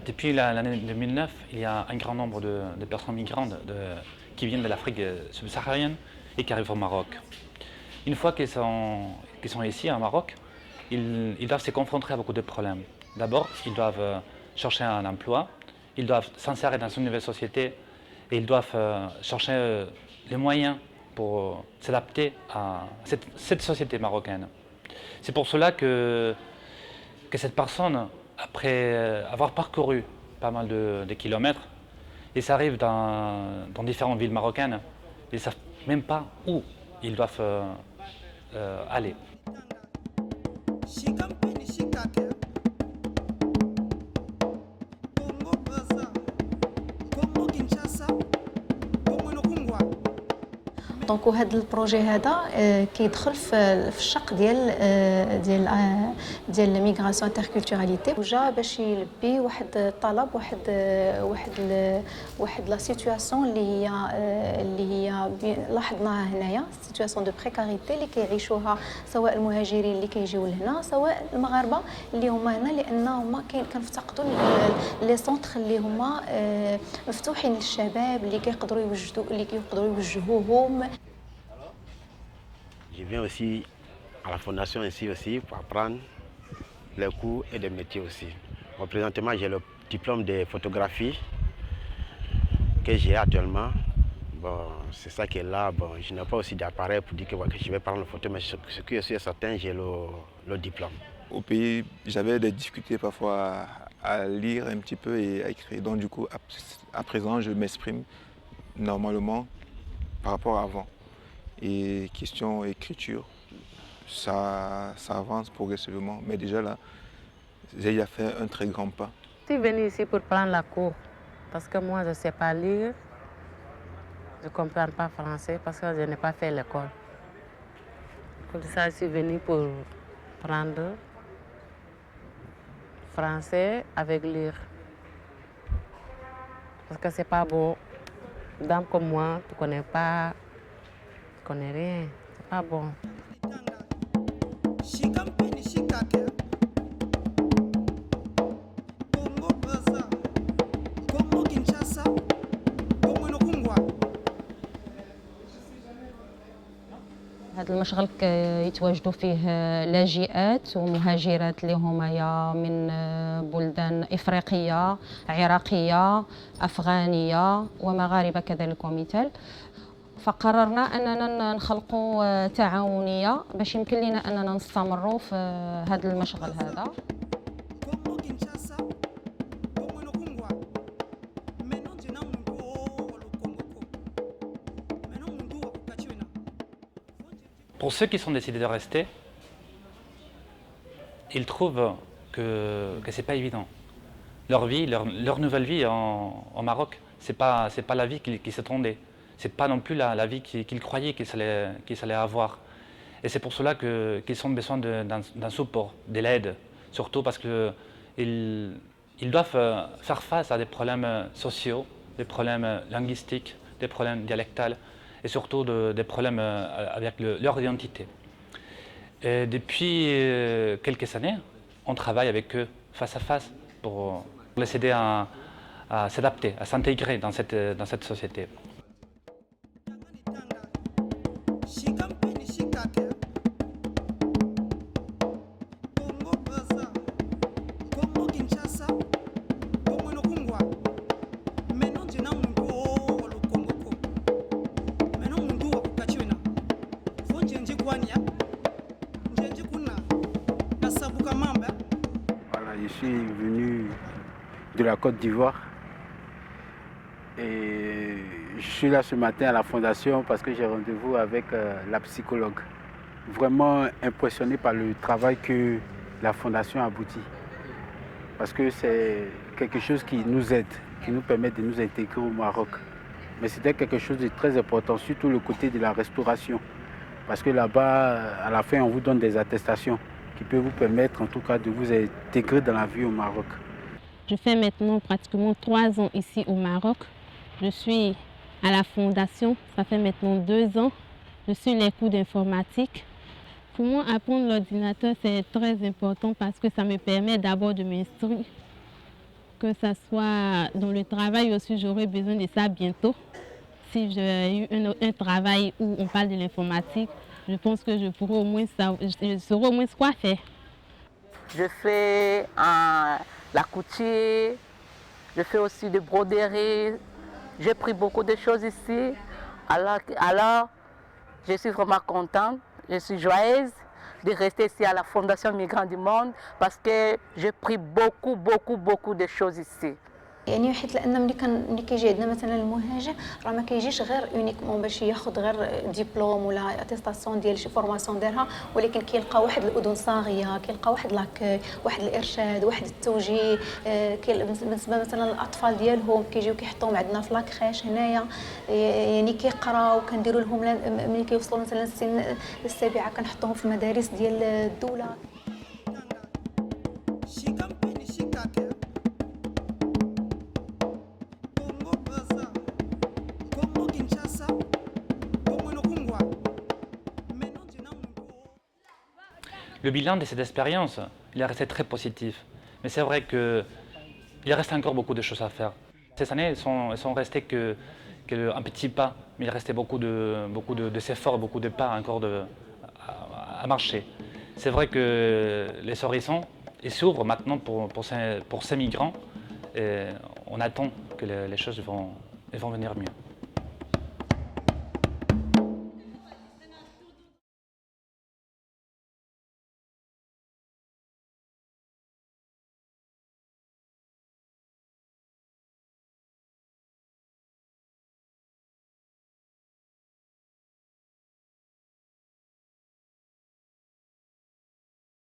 Depuis l'année 2009, il y a un grand nombre de personnes migrantes qui viennent de l'Afrique subsaharienne et qui arrivent au Maroc. Une fois qu'ils sont ici, au Maroc, ils doivent se confronter à beaucoup de problèmes. D'abord, ils doivent chercher un emploi, ils doivent s'insérer dans une nouvelle société et ils doivent chercher les moyens pour s'adapter à cette société marocaine. C'est pour cela que cette personne, après avoir parcouru pas mal de kilomètres, ils arrivent dans différentes villes marocaines, ils ne savent même pas où ils doivent aller. دونك وهذا البروجي هذا كيدخل في الشق ديال الميغراسيون انتركولتوراليتي وجا باش يلبي واحد الطلب واحد لا سيتوياسيون اللي هي لاحظناها هنايا سيتوياسيون دو بريكاريتي اللي كيعيشوها سواء المهاجرين اللي كيجيو لهنا سواء المغاربه اللي هما هنا لان هما كنفتقدوا لي سونتر اللي هما مفتوحين للشباب اللي كيقدروا يوجهوهم. Je viens aussi à la fondation ici aussi pour apprendre les cours et des métiers aussi. Bon, présentement, j'ai le diplôme de photographie que j'ai actuellement. Bon, c'est ça qui est là. Bon, je n'ai pas aussi d'appareil pour dire que je vais prendre la photo, mais ce qui est sûr et certain, j'ai le diplôme. Au pays, j'avais des difficultés parfois à lire un petit peu et à écrire. Donc du coup, à présent, je m'exprime normalement par rapport à avant. Et question écriture, ça avance progressivement. Mais déjà là, j'ai fait un très grand pas. Je suis venue ici pour prendre la cour parce que moi je ne sais pas lire, je ne comprends pas français parce que je n'ai pas fait l'école. Pour ça, je suis venue pour prendre français avec lire. Parce que c'est pas bon. Dame comme moi, tu connais pas, tu connais rien, c'est pas bon. هذا المشغل يتواجدوا فيه لاجئات ومهاجرات اللي هما من بلدان إفريقية عراقية أفغانية ومغاربة كذلك ومثال. فقررنا أننا نخلقوا تعاونية باش يمكن لنا أننا نستمروا في هذا المشغل هذا. Pour ceux qui sont décidés de rester, ils trouvent que ce n'est pas évident. Leur vie, leur nouvelle vie au Maroc, ce n'est pas la vie qu'ils s'attendaient. Ce n'est pas non plus la vie qu'ils croyaient qu'ils allaient avoir. Et c'est pour cela qu'ils ont besoin d'un support, de l'aide, surtout parce qu'ils doivent faire face à des problèmes sociaux, des problèmes linguistiques, des problèmes dialectals, et surtout des problèmes avec leur identité. Et depuis quelques années, on travaille avec eux face à face pour les aider à s'adapter, à s'intégrer dans cette société. Je suis venu de la Côte d'Ivoire et je suis là ce matin à la fondation parce que j'ai rendez-vous avec la psychologue. Vraiment impressionné par le travail que la fondation aboutit. Parce que c'est quelque chose qui nous aide, qui nous permet de nous intégrer au Maroc. Mais c'était quelque chose de très important, surtout le côté de la restauration. Parce que là-bas, à la fin, on vous donne des attestations qui peuvent vous permettre en tout cas de vous intégrer dans la vie au Maroc. Je fais maintenant pratiquement 3 ans ici au Maroc. Je suis à la fondation, ça fait maintenant 2 ans. Je suis les cours d'informatique. Pour moi, apprendre l'ordinateur, c'est très important parce que ça me permet d'abord de m'instruire que ce soit dans le travail aussi, j'aurai besoin de ça bientôt. Si j'ai eu un travail où on parle de l'informatique, je pense que je saurai au moins quoi faire. Je fais la couture, je fais aussi de broderie. J'ai pris beaucoup de choses ici. Alors, je suis vraiment contente, je suis joyeuse de rester ici à la Fondation Migrants du Monde parce que j'ai pris beaucoup de choses ici. يعني حيت لان ملي كيجي عندنا مثلا المهاجر راه ما كيجيش غير اونيكمون باش ياخذ غير ديبلوم ولا اتيستاسيون ديال شي فورماسيون دارها، ولكن كيلقى واحد الاذن صاغيه، كيلقى واحد لاكوي، واحد الارشاد، واحد التوجيه. بالنسبه مثلا للاطفال ديالهم كيجيو كيحطوهم عندنا في لاكريش هنايا، يعني كيقراو، كنديروا لهم ملي كيوصلوا مثلا السن السابعه كنحطوهم في مدارس ديال الدوله. Le bilan de cette expérience, il est resté très positif. Mais c'est vrai qu'il reste encore beaucoup de choses à faire. Ces années, elles sont restées qu'un petit pas, mais il restait beaucoup de efforts, beaucoup de pas encore à marcher. C'est vrai que les horizons s'ouvrent maintenant pour ces migrants et on attend que les choses vont venir mieux.